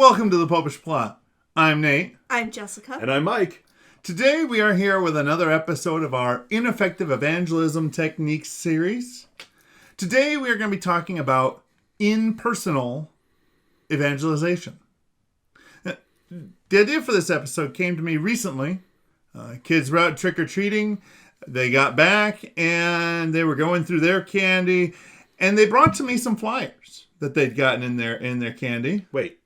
Welcome to the Popish Plot. I'm Nate. I'm Jessica. And I'm Mike. Today we are here with another episode of our Ineffective Evangelism Techniques series. Today we are going to be talking about impersonal evangelization. The idea for this episode came to me recently. Kids were out trick-or-treating. They got back and they were going through their candy. And they brought to me some flyers that they'd gotten in their candy. Wait,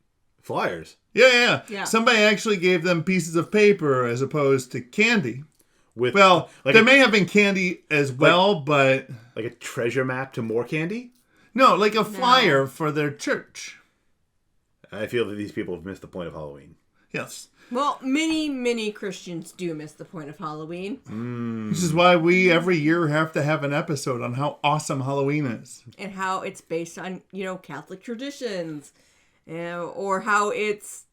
flyers? Yeah. Somebody actually gave them pieces of paper as opposed to candy. With there may have been candy as well, but... Like a treasure map to more candy? No, like a flyer for their church. I feel that these people have missed the point of Halloween. Yes. Well, many Christians do miss the point of Halloween. This is why we every year have to have an episode on how awesome Halloween is. And how it's based on, Catholic traditions. Or how it's,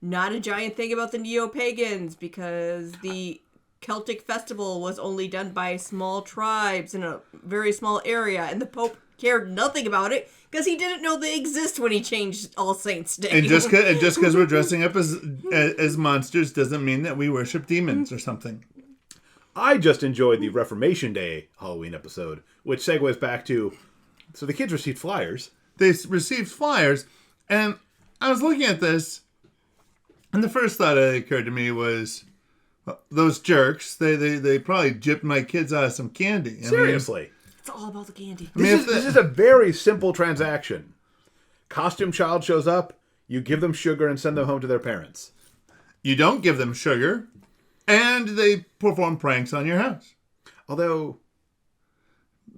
not a giant thing about the neo-pagans because the Celtic festival was only done by small tribes in a very small area. And the Pope cared nothing about it because he didn't know they exist when he changed All Saints' Day. And just because we're dressing up as monsters doesn't mean that we worship demons or something. I just enjoyed the Reformation Day Halloween episode, which segues back to, so the kids received flyers. They received flyers, and I was looking at this, and the first thought that occurred to me was, well, those jerks, they probably gypped my kids out of some candy. Seriously. It's all about the candy. This is a very simple transaction. Costume child shows up, you give them sugar and send them home to their parents. You don't give them sugar, and they perform pranks on your house. Although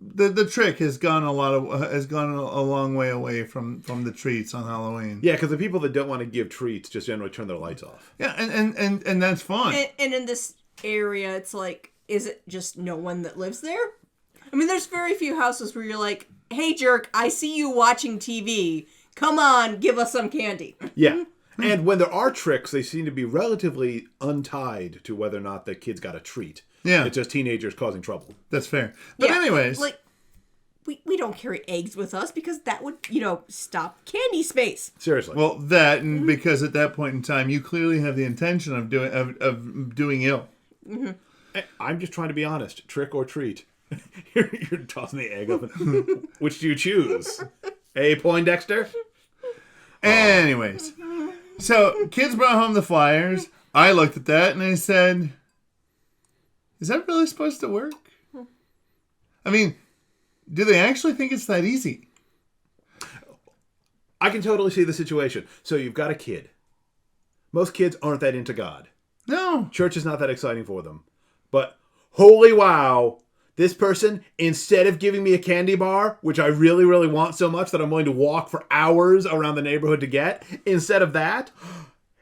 the trick has gone a long way away from the treats on Halloween. yeah, because the people that don't want to give treats just generally turn their lights off. Yeah, and that's fine. And in this area, it's like, is it just no one that lives there? I mean, there's very few houses where you're like, hey, jerk, I see you watching TV. Come on, give us some candy. Yeah. And when there are tricks, they seem to be relatively untied to whether or not the kids got a treat. Yeah. It's just teenagers causing trouble. That's fair. But anyways. Like, we don't carry eggs with us because that would, stop candy space. Seriously. Well, that, and because at that point in time, you clearly have the intention of doing ill. Mm-hmm. I'm just trying to be honest. Trick or treat. You're tossing the egg up. Which do you choose? A. Poindexter? Anyways. So, kids brought home the flyers. I looked at that and I said, is that really supposed to work? I mean, do they actually think it's that easy? I can totally see the situation. So you've got a kid. Most kids aren't that into God. No. Church is not that exciting for them. But holy wow, this person, instead of giving me a candy bar, which I really, really want so much that I'm willing to walk for hours around the neighborhood to get, instead of that,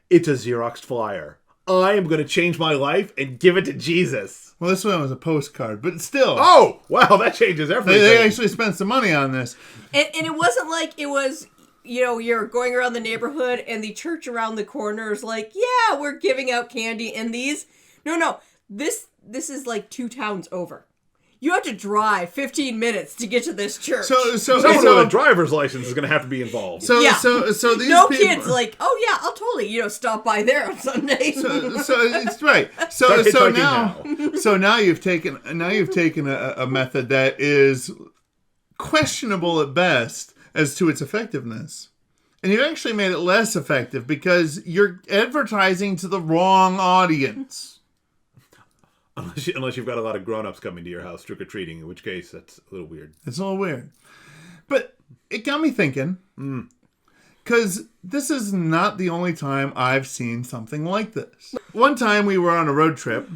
it's a Xeroxed flyer. I am going to change my life and give it to Jesus. Well, this one was a postcard, but still. Oh, wow, that changes everything. They actually spent some money on this. And it wasn't like it was, you're going around the neighborhood and the church around the corner is like, yeah, we're giving out candy in these. No, this is like 2 towns over. You have to drive 15 minutes to get to this church. Someone with a driver's license is going to have to be these no people... kids like, oh yeah, I'll totally stop by there on Sunday. So it's right. So now you've taken a method that is questionable at best as to its effectiveness, and you've actually made it less effective because you're advertising to the wrong audience. Unless you've got a lot of grown-ups coming to your house trick-or-treating, in which case that's a little weird. It's a little weird. But it got me thinking, because this is not the only time I've seen something like this. One time we were on a road trip,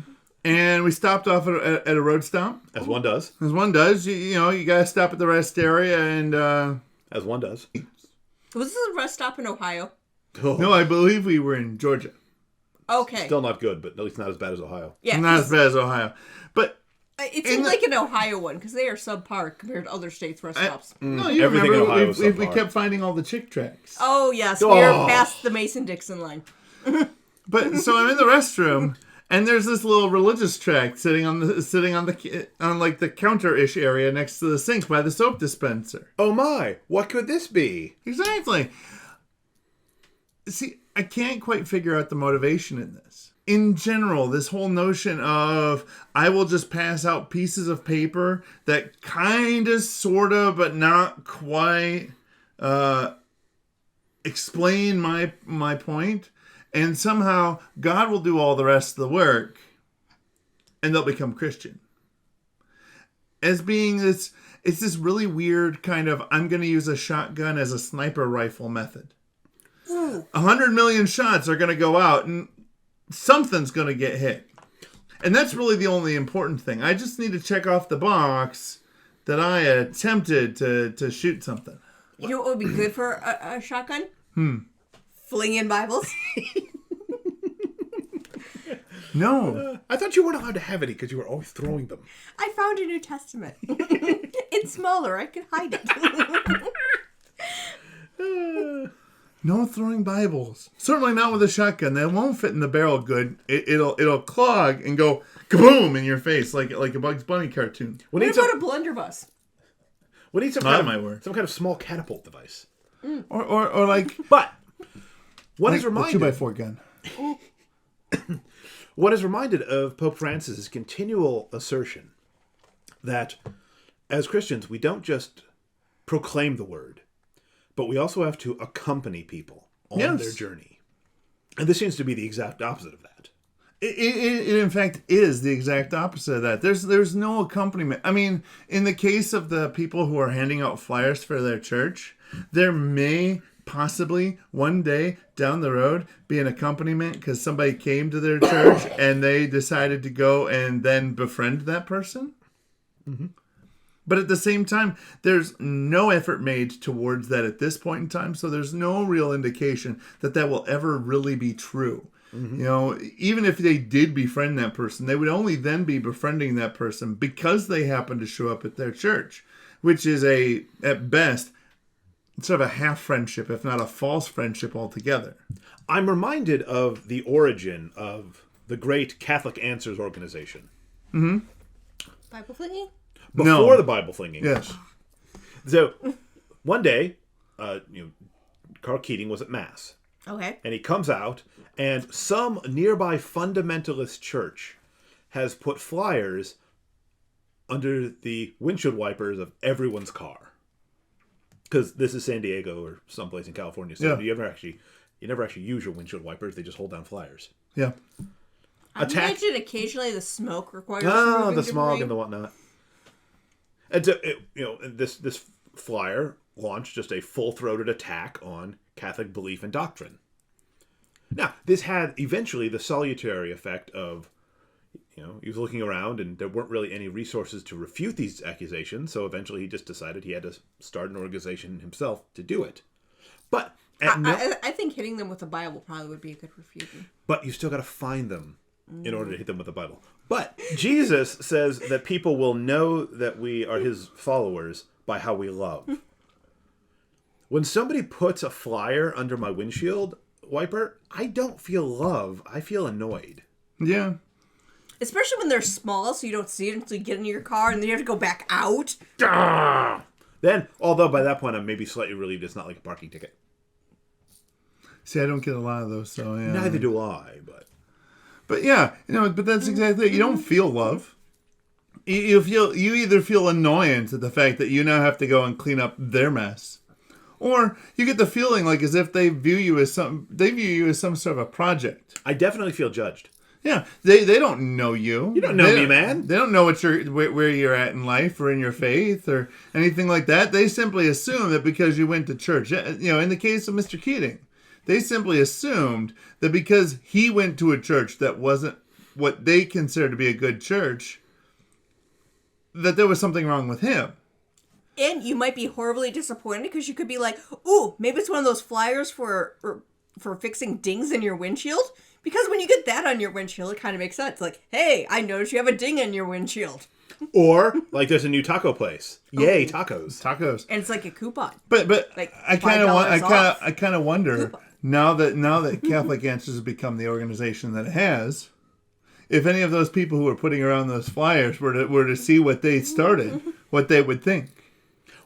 and we stopped off at a road stop. As one does. As one does. You got to stop at the rest area, and... As one does. Was this a rest stop in Ohio? Oh. No, I believe we were in Georgia. Okay. Still not good, but at least not as bad as Ohio. Yeah. Not as bad as Ohio. But it seemed like an Ohio one, because they are subpar compared to other states' rest stops. No, you Everything remember, in Ohio is we kept finding all the chick tracks. Oh, yes. We're past the Mason-Dixon line. But so I'm in the restroom, and there's this little religious tract sitting on like the counter-ish area next to the sink by the soap dispenser. Oh my, what could this be? Exactly. see, I can't quite figure out the motivation in this. In general, this whole notion of I will just pass out pieces of paper that kind of, sort of, but not quite explain my point, and somehow God will do all the rest of the work, and they'll become Christian. As being this, it's this really weird kind of, I'm going to use a shotgun as a sniper rifle method. 100 million shots are going to go out, and something's going to get hit. And that's really the only important thing. I just need to check off the box that I attempted to shoot something. You know what would be good for a shotgun? Flinging Bibles. No. I thought you weren't allowed to have any because you were always throwing them. I found a New Testament. It's smaller. I can hide it. No throwing Bibles. Certainly not with a shotgun. That won't fit in the barrel good. It'll clog and go kaboom in your face like a Bugs Bunny cartoon. What about a blunderbuss? We need some kind of small catapult device. Or like... But what like is reminded... a 2x4 gun. What is reminded of Pope Francis's continual assertion that as Christians, we don't just proclaim the word, but we also have to accompany people on their journey. And this seems to be the exact opposite of that. It in fact is the exact opposite of that. There's no accompaniment. I mean, in the case of the people who are handing out flyers for their church, there may possibly one day down the road be an accompaniment because somebody came to their church and they decided to go and then befriend that person. Mm-hmm. But at the same time, there's no effort made towards that at this point in time. So there's no real indication that will ever really be true. Mm-hmm. You know, even if they did befriend that person, they would only then be befriending that person because they happen to show up at their church, which is at best, sort of a half friendship, if not a false friendship altogether. I'm reminded of the origin of the great Catholic Answers organization. Mm-hmm. Bible flinging? Before the Bible flinging. Yes. So one day, Carl Keating was at Mass. Okay. And he comes out, and some nearby fundamentalist church has put flyers under the windshield wipers of everyone's car. Because this is San Diego or someplace in California, so you never actually use your windshield wipers. They just hold down flyers. Yeah. I imagine occasionally the smoke requires the smog and the whatnot. And so, this flyer launched just a full-throated attack on Catholic belief and doctrine. Now, this had eventually the salutary effect of, he was looking around and there weren't really any resources to refute these accusations, so eventually he just decided he had to start an organization himself to do it. But I think hitting them with the Bible probably would be a good refuting. But you still got to find them in order to hit them with the Bible. But Jesus says that people will know that we are his followers by how we love. When somebody puts a flyer under my windshield wiper, I don't feel love. I feel annoyed. Yeah. Especially when they're small, so you don't see it until you get into your car, and then you have to go back out. Then, although by that point I'm maybe slightly relieved it's not like a parking ticket. See, I don't get a lot of those, so yeah. Neither do I, But yeah, but that's exactly it. You don't feel love. You either feel annoyance at the fact that you now have to go and clean up their mess, or you get the feeling like as if they view you as some sort of a project. I definitely feel judged. Yeah, they don't know you. You don't know me, man. They don't know where you're at in life or in your faith or anything like that. They simply assume that because you went to church, in the case of Mr. Keating, they simply assumed that because he went to a church that wasn't what they considered to be a good church, that there was something wrong with him. And you might be horribly disappointed because you could be like, ooh, maybe it's one of those flyers for fixing dings in your windshield. Because when you get that on your windshield, it kind of makes sense. Like, hey, I noticed you have a ding in your windshield. Or, like, there's a new taco place. Yay, tacos. Tacos. And it's like a coupon. But like I kind of wonder now that Catholic Answers has become the organization that it has, if any of those people who are putting around those flyers were to see what they started, what they would think.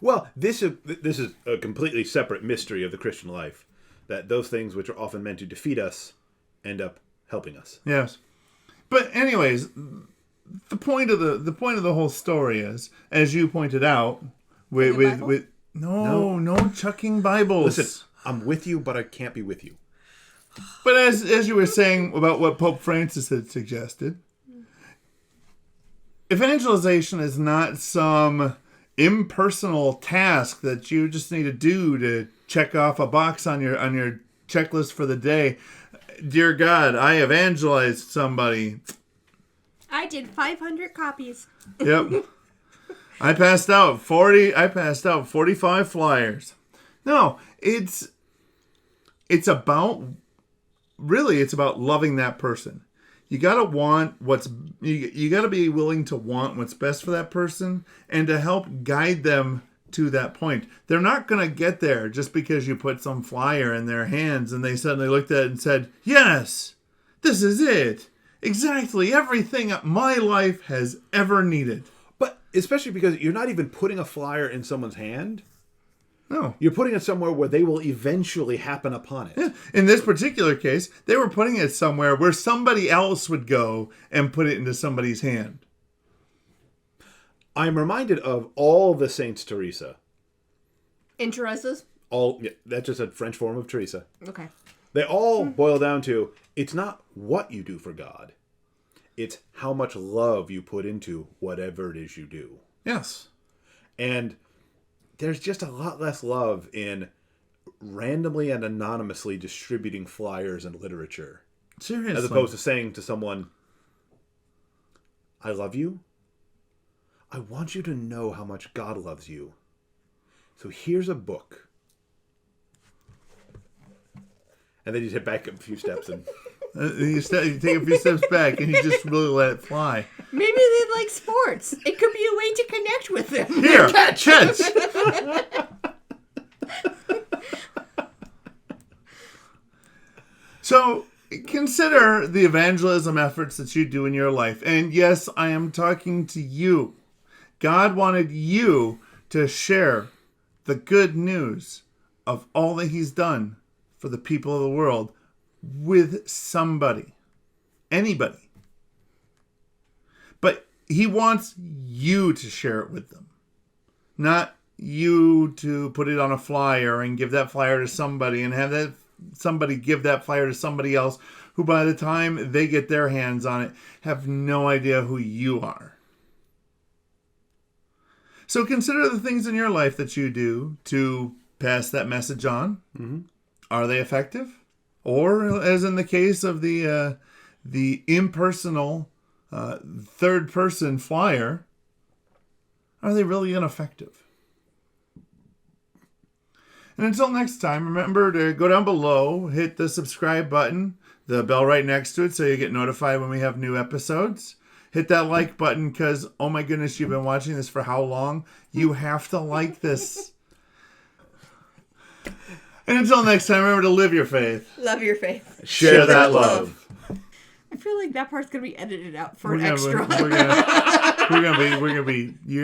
Well, this is a completely separate mystery of the Christian life. that those things which are often meant to defeat us end up helping us. Yes. But anyways, the point of the whole story is, as you pointed out, with no chucking Bibles. Listen, I'm with you, but I can't be with you. But as you were saying about what Pope Francis had suggested, evangelization is not some impersonal task that you just need to do to check off a box on your checklist for the day. Dear God, I evangelized somebody. I did 500 copies. Yep. I passed out 45 flyers. No, it's about loving that person. You gotta want you gotta be willing to want what's best for that person and to help guide them to that point. They're not gonna get there just because you put some flyer in their hands and they suddenly looked at it and said, "Yes, this is it. Exactly everything my life has ever needed." But especially because you're not even putting a flyer in someone's hand. No. You're putting it somewhere where they will eventually happen upon it. Yeah. In this particular case, they were putting it somewhere where somebody else would go and put it into somebody's hand. I'm reminded of all the Saints Teresa. In Teresa's? That's just a French form of Teresa. Okay. They all boil down to, it's not what you do for God. It's how much love you put into whatever it is you do. Yes. And there's just a lot less love in randomly and anonymously distributing flyers and literature. Seriously. As opposed to saying to someone, I love you. I want you to know how much God loves you. So here's a book. And then you hit back a few steps and... you take a few steps back and you just really let it fly. Maybe they like sports. It could be a way to connect with them. Here, catch! So, consider the evangelism efforts that you do in your life. And yes, I am talking to you. God wanted you to share the good news of all that He's done for the people of the world with somebody. Anybody. But He wants you to share it with them. Not you to put it on a flyer and give that flyer to somebody and have that somebody give that flyer to somebody else who by the time they get their hands on it have no idea who you are. So consider the things in your life that you do to pass that message on. Mm-hmm. Are they effective? Or, as in the case of the impersonal third-person flyer, are they really ineffective? And until next time, remember to go down below, hit the subscribe button, the bell right next to it so you get notified when we have new episodes. Hit that like button because, oh my goodness, you've been watching this for how long? You have to like this. And until next time, remember to live your faith. Love your faith. Share that love. I feel like that part's gonna be edited out for an extra. You're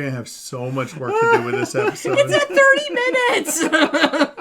gonna have so much work to do with this episode. It's at 30 minutes.